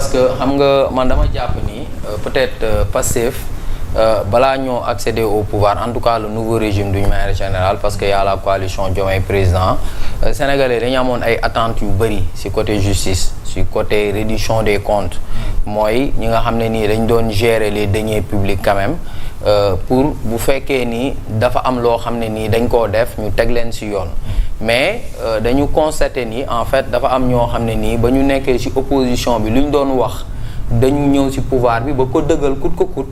parce que xam nga man dama jàpp ni peut-être Pastef balaa ñoo accéder au pouvoir en tout cas le nouveau régime d'une manière générale parce que y a la coalition Diomaye président sénégalais dañu amoon ay attentes yu bëri ci côté justice ci côté reddition des comptes mooy ñi nga xam ne nii dañ doon gérer les deniers publics quand même pour bu fekkee ni dafa am loo xam ne nii dañ koo def ñu teg leen ci yoon mais dañu constater ni en fait dafa am ñoo xam ne nii ba ñu nekkee ci opposition bi lu ñu doon wax dañu ñëw ci pouvoir bi ba ko dëggal kut ko kut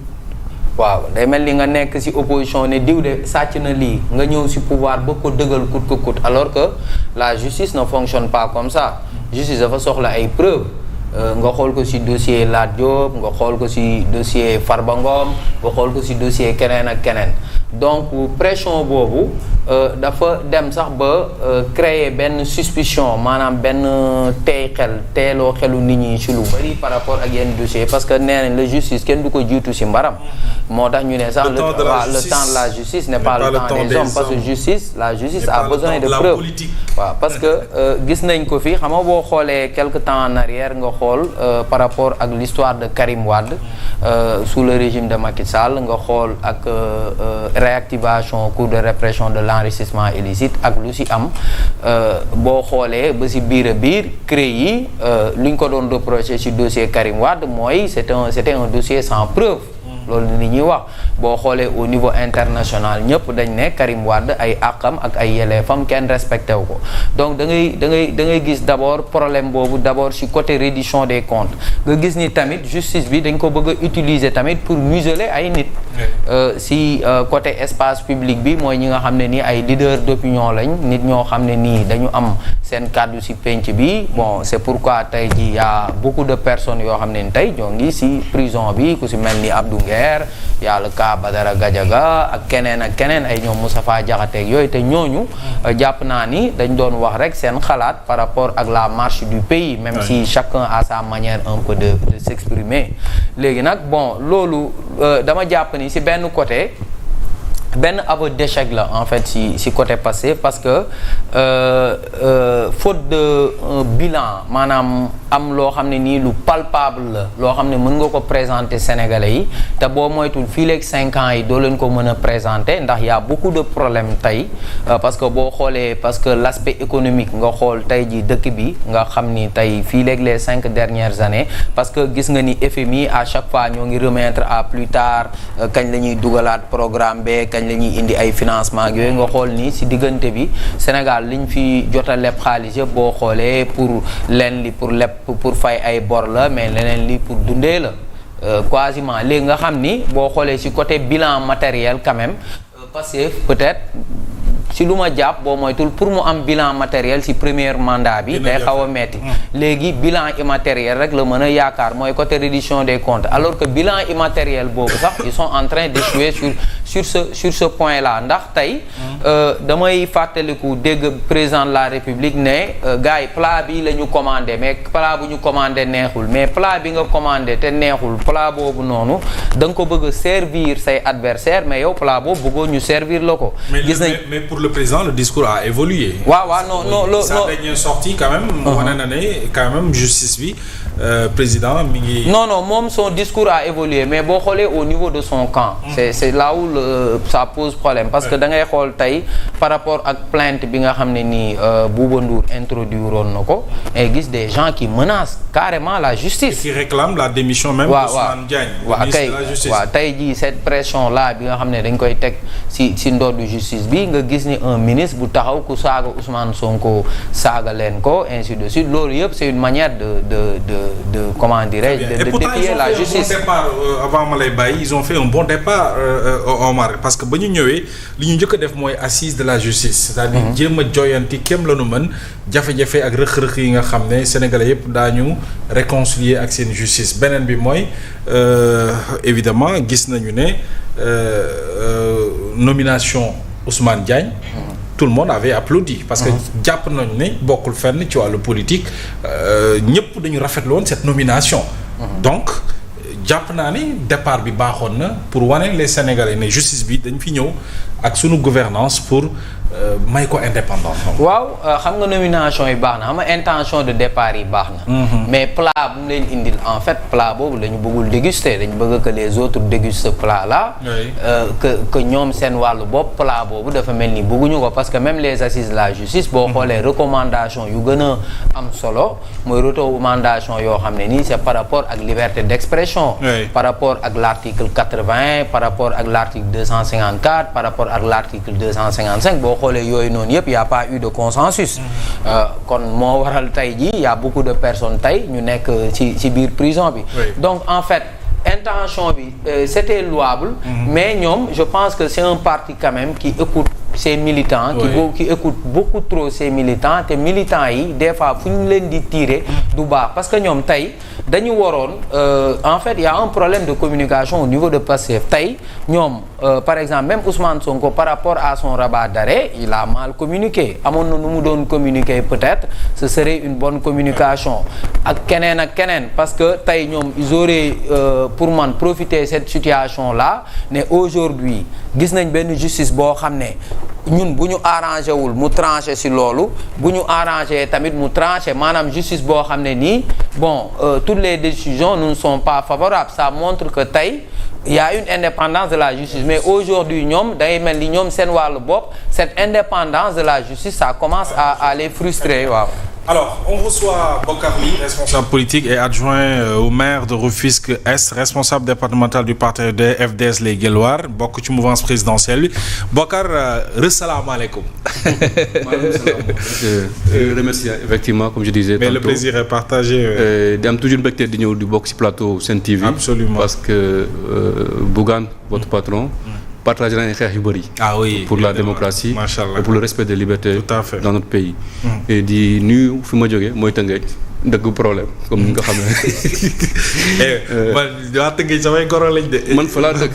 waaw day mel ni nga nekk ci opposition ne diw de sàcc na lii nga ñëw ci pouvoir ba ko dëggal kut ko kut alors que la justice ne fonctionne pas comme ça justice dafa soxla ay preuves nga xool ko ci dossier Lat Diop nga xool ko ci dossier Farba Ngom nga xool ko ci dossier keneen ak keneen donc pression boobu dafa dem sax ba créer benn suspicion maanaam benn teeloo xelu nit ñi ci lu bari par rapport ak yenn dossier parce que nee nañ la justice kenn du ko jiitu ci mbaram moo tax ñu ne sax le temps de la justice n'est pas le temps des hommes parce que la justice a besoin de preuves waaw parce que gis nañ ko fi xam nga boo xoolee quelque temps en arrière nga xool par rapport ak l'histoire de Karim Wade sous le régime de Macky Sall nga xool ak réactivation cours de répression de l'enrichissement illicite ak lu ci am boo xoolee ba ci biir a biir CREI yi lu ñu ko doon reprocher ci dossier Karim Wade mooy c'était un dossier sans preuve loolu nit ñuy wax boo xoolee au niveau international ñëpp dañ ne Karim Wade ay àqam ak ay yelleefam kenn respecté wu ko donc da ngay gis d'abord problème boobu d'abord ci côté reddition des comptes nga gis ni tamit justice bi dañ ko bëgg a utiliser tamit pour museler ay nit ci côté espace public bi mooy ñi nga xam ne nii ay leaders d'opinion lañ nit ñoo xam ne nii dañu am seen kàddu ci penc bi bon c'est pourquoi tey ji y a beaucoup de personnes yoo xam ne ni tey ñoo ngi ci prison bi ku ci mel ni Abdou y a le cas Badara Gadiaga ak keneen ay ñoom Moustapha Diakhaté yooyu te ñooñu jàpp naa ni dañ doon wax rek seen xalaat par rapport ak la marche du pays même si chacun a sa manière un peu de s'exprimer léegi nag bon loolu dama jàpp ni ci benn côté benn aveu d'échec la en fait ci côté passé parce que faute de bilan maanaam am loo xam ne nii lu palpable la loo xam ne mën nga ko présenter Sénégalais yi te boo moytul fii léegi 5 ans yi doo leen ko mën a présenter ndax y a beaucoup de problèmes tey parce que boo xoolee parce que l'aspect économique nga xool tey ji dëkk bi nga xam ni tey fii léegi les 5 dernières années parce que gis nga ni FMI à chaque fois ñoo ngi remettre à plus tard kañ la ñuy dugalaat programme be kañ la ñuy indi ay financement yooyu nga xool ni ci diggante bi Sénégal liñ fi jot a leb xaalis yëpp boo xoolee pour leen li pour fay ay bor la mais leneen li pour dundee la quasiment léegi nga xam ni boo xoolee ci côté bilan matériel quand même parce que peut-être ci lu ma jàpp boo moytul pour mu am bilan matériel ci premier mandat bi day xaw a metti léegi bilan immatériel rek la mën a yaakaar mooy côté reddition des comptes alors que bilan immatériel boobu sax ils sont en train d'échouer sur ce point là ndax tey damay fàttaliku dégg président de la République ne gars yi plat bi la ñu commandé mais plat bu ñu commandé neexul mais plat bi nga commandé te neexul plat boobu noonu da nga ko bëgg a servir say adversaire mais yow plat boobu bëggoo ñu servir la ko gis nañ mais pour le président le discours a évolué. waaw non sa dernière sortie quand même. wane na ne quand même justice bi président mi ngi. non moom son discours a évolué mais boo xoolee au niveau de son camp. c'est là où ça pose problème parce que da ngay xool tey par rapport ak plainte bi nga xam ne nii Bouba Ndour introduire woon na ko et gis des gens qui menacent carrément la justice. et qui réclament la démission même. Ousmane Diagne. ministre de la justice waaw tey jii cette pression là bi nga xam ne dañ koy teg ci ndoddu justice bi nga gis ni un ministre bu taxaw ku saaga Ousmane Sonko saaga leen ko ainsi de suite loolu yëpp c'est une manière de comment dirais-je de défier la justice. Et pourtant ils ont fait un bon départ avant ma lay bàyyi ils ont fait un bon départ Omar parce que ba ñu ñëwee li ñu njëkk a def mooy assise de la justice. c'est-à-dire jéem a joyanti kéem la nu mën jafe-jafe ak rëq-rëq yi nga xam ne sénégalais yëpp daañu réconcilier ak seen justice beneen bi mooy évidemment gis nañu ne nomination Ousmane Diagne. tout le monde avait applaudi parce que jàpp nañu ne bokkul fenn ci wàllu politique ñëpp dañu rafetlu woon cette nomination. donc jàpp naa ni départ bi baaxoon na pour wane les Sénégalais ne justice bi dañ fi ñëw ak sunu gouvernance pour may ko indépendance. waaw xam nga nomination yi baax na xam nga intention de départ yi baax na. mais plat bu mu leen indil en fait plat boobu la ñu bëggul déguster dañu bëgg que les autres dégustent ce plat là. que ñoom seen wàllu bopp plat boobu dafa mel ni bëgguñu ko parce que même les assises de la justice boo xoolee recommandation yu gën a am solo mooy recommandation yoo xam ne nii c'est par rapport ak liberté d'expression. par rapport ak l'article 80 par rapport ak l'article 254 par rapport ak l'article 255 boo xoolee yooyu noonu yëpp y a pas eu de consensus. kon moo waral tey jii y a beaucoup de personnes tey ñu nekk ci biir prison bi. donc en fait intention bi c'était louable. mais ñoom je pense que c'est un parti quand même qui écoute ces militants. qui écoute beaucoup trop ces militants te militants yi des fois fu ñu leen di tirer du baax parce que ñoom tey dañu waroon en fait il y a un problème de communication au niveau de Pastef tey ñoom par exemple même Ousmane Sonko par rapport à son rabat d'arrêt il a mal communiqué amoon na nu mu doon communiquer peut-être ce serait une bonne communication ak keneen parce que tey ñoom ils auraient pour man profiter cette situation là ne aujourd'hui gis nañ benn justice boo xam ne ñun bu ñu arrangé wul mu tranché ci loolu bu ñu arrangé tamit mu tranché maanaam justice boo xam ne nii bon toutes les décisions ne sont pas favorables ça montre que tey il y a une indépendance de la justice mais aujourd'hui ñoom day mel ni ñoom seen wàllu bopp cette indépendance de la justice ça commence à les frustrer waaw. Alors, on reçoit Bokar Ly, responsable politique et adjoint au maire de Rufisque-Est, responsable départemental du parti de FDS Les Guelwaar, bokk ci mouvance présidentielle bi. Bokar, salaamaaleykum. Maaleykum salaam. Je remercie effectivement, comme je disais. Mais tantôt, le plaisir est partagé. di am toujours mbégte di ñëw di bokk ci plateau Sen TV. Absolument. Parce que Bougane, votre patron. partage nañu xeex yu bëri. Pour la démocratie et pour le respect des libertés dans notre pays. Et di nuyu fi ma jógee mooy Tëngéej dëgg problème comme ni nga ko xamee. man waa Tëngéej samay goro lañ de. man fa laa dëkk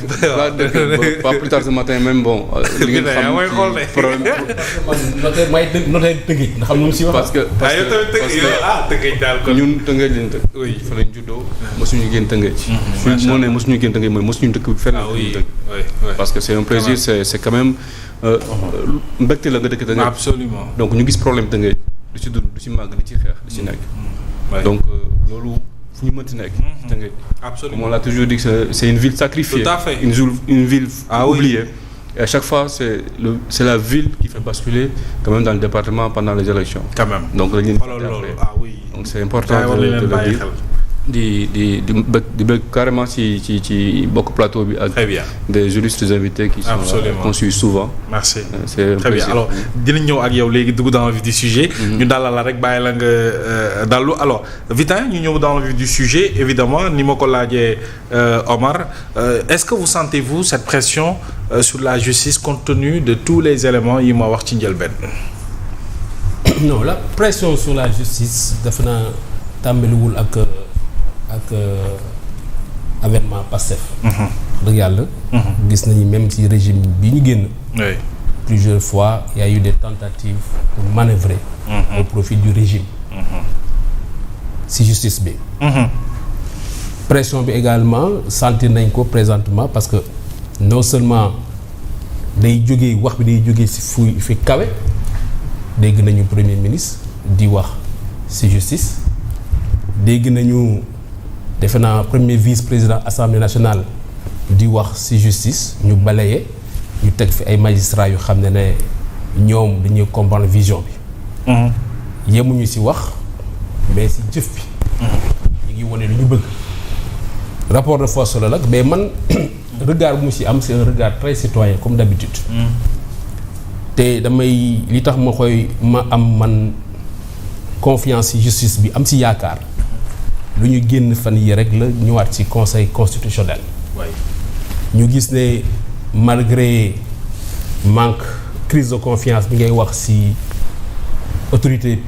pas plus tard ce matin même bon. li ngeen xam ci problème. may noté Tëngéej nga xam nu mu si wax. parce que Tëngéej daal kon ñun Tëngéej lañ dëkk. oui fa lañ juddoo. mosuñu génn Tëngéej. macha moo ne mosuñu génn Tëngéej mooy mosuñu dëkk fenn. parce que c'est un plaisir c'est quand même mbégte la nga dëkk Tëngéej. Absolument. donc ñu gis problème Tëngéej du ci dund du ci màgg du ci xeex du ci nekk. donc loolu fu ñu mënti nekk. Tëngéej. Absolument. Comme on l'a toujours dit que c'est une ville sacrifiée. Tout à fait. Une ville oubliée. Et à chaque fois c'est la ville qui fait basculer quand même dans le département pendant les élections. Quand même. Donc dañuy donc c'est important de le dire. di bëgg carrément ci bokk plateau bi ak des juristes invités qui sont là qu'on suit souvent. Merci. C'est très bien. Alors dinañ ñëw ak yow léegi dugg dans le vif du sujet. ñu dalal la rek bàyyi la nga dallu alors Vitin ñu ñëw dans le vif du sujet évidemment ni ma ko laajee Omar est-ce que vous sentez-vous cette pression sur la justice compte tenu de tous les éléments yi ma wax ci njëlbeen. Non, la pression sur la justice dafa naa tàmbaliwul ak avènement Pastef. dëgg yàlla. gis nañu même ci régime bi ñu génn. plusieurs fois il y a eu des tentatives pour manœuvrer. au profit du régime. ci justice bi. pression bi également sentir nañ ko présentement parce que non seulement day jógee wax bi day jógee ci fi kawe dégg nañu premier ministre di wax ci justice dégg nañu. defe naa premier vice-président assemblée nationale di wax ci justice ñu balaye ñu teg fi ay magistrats yu xam ne ñoom dañuy comprendre vision bi. yemuñu ci wax mais ci jëf bi. ñu ngi wane lu ñu bëgg. rapport de force la nag mais man regard bu mu ci am c'est un regard très citoyen comme d'habitude. te damay li tax ma am man confiance ci justice bi am ci yaakaar. lu ñu génn fan yi rek la ñëwaat ci conseil constitutionnel. ñu gis ne malgré manque crise de confiance bi ngay wax ci autorité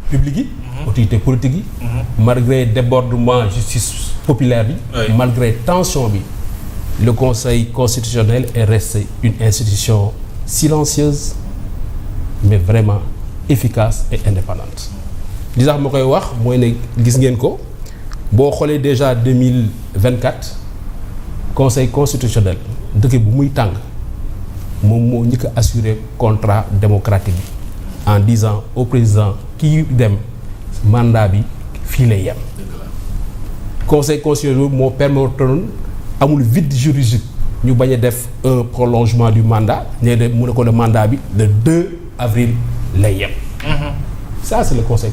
publique yi. autorité politique yi. malgré débordement justice populaire bi. malgré tension bi le conseil constitutionnel est resté une institution silencieuse mais vraiment efficace et indépendante. li tax ma koy wax mooy ne gis ngeen ko. boo xoolee déjà 2024 conseil constitutionnel dëkk bu muy tàng moom moo njëkk a assurer contrat démocratique bi en disant au président kii dem mandat bi fii lay yem. conseil constitutionnel moo permettoon amul vide juridique ñu bañ a def un prolongement du mandat ne de mu ne ko le mandat bi le 2 avril lay yem. Ça c'est le conseil.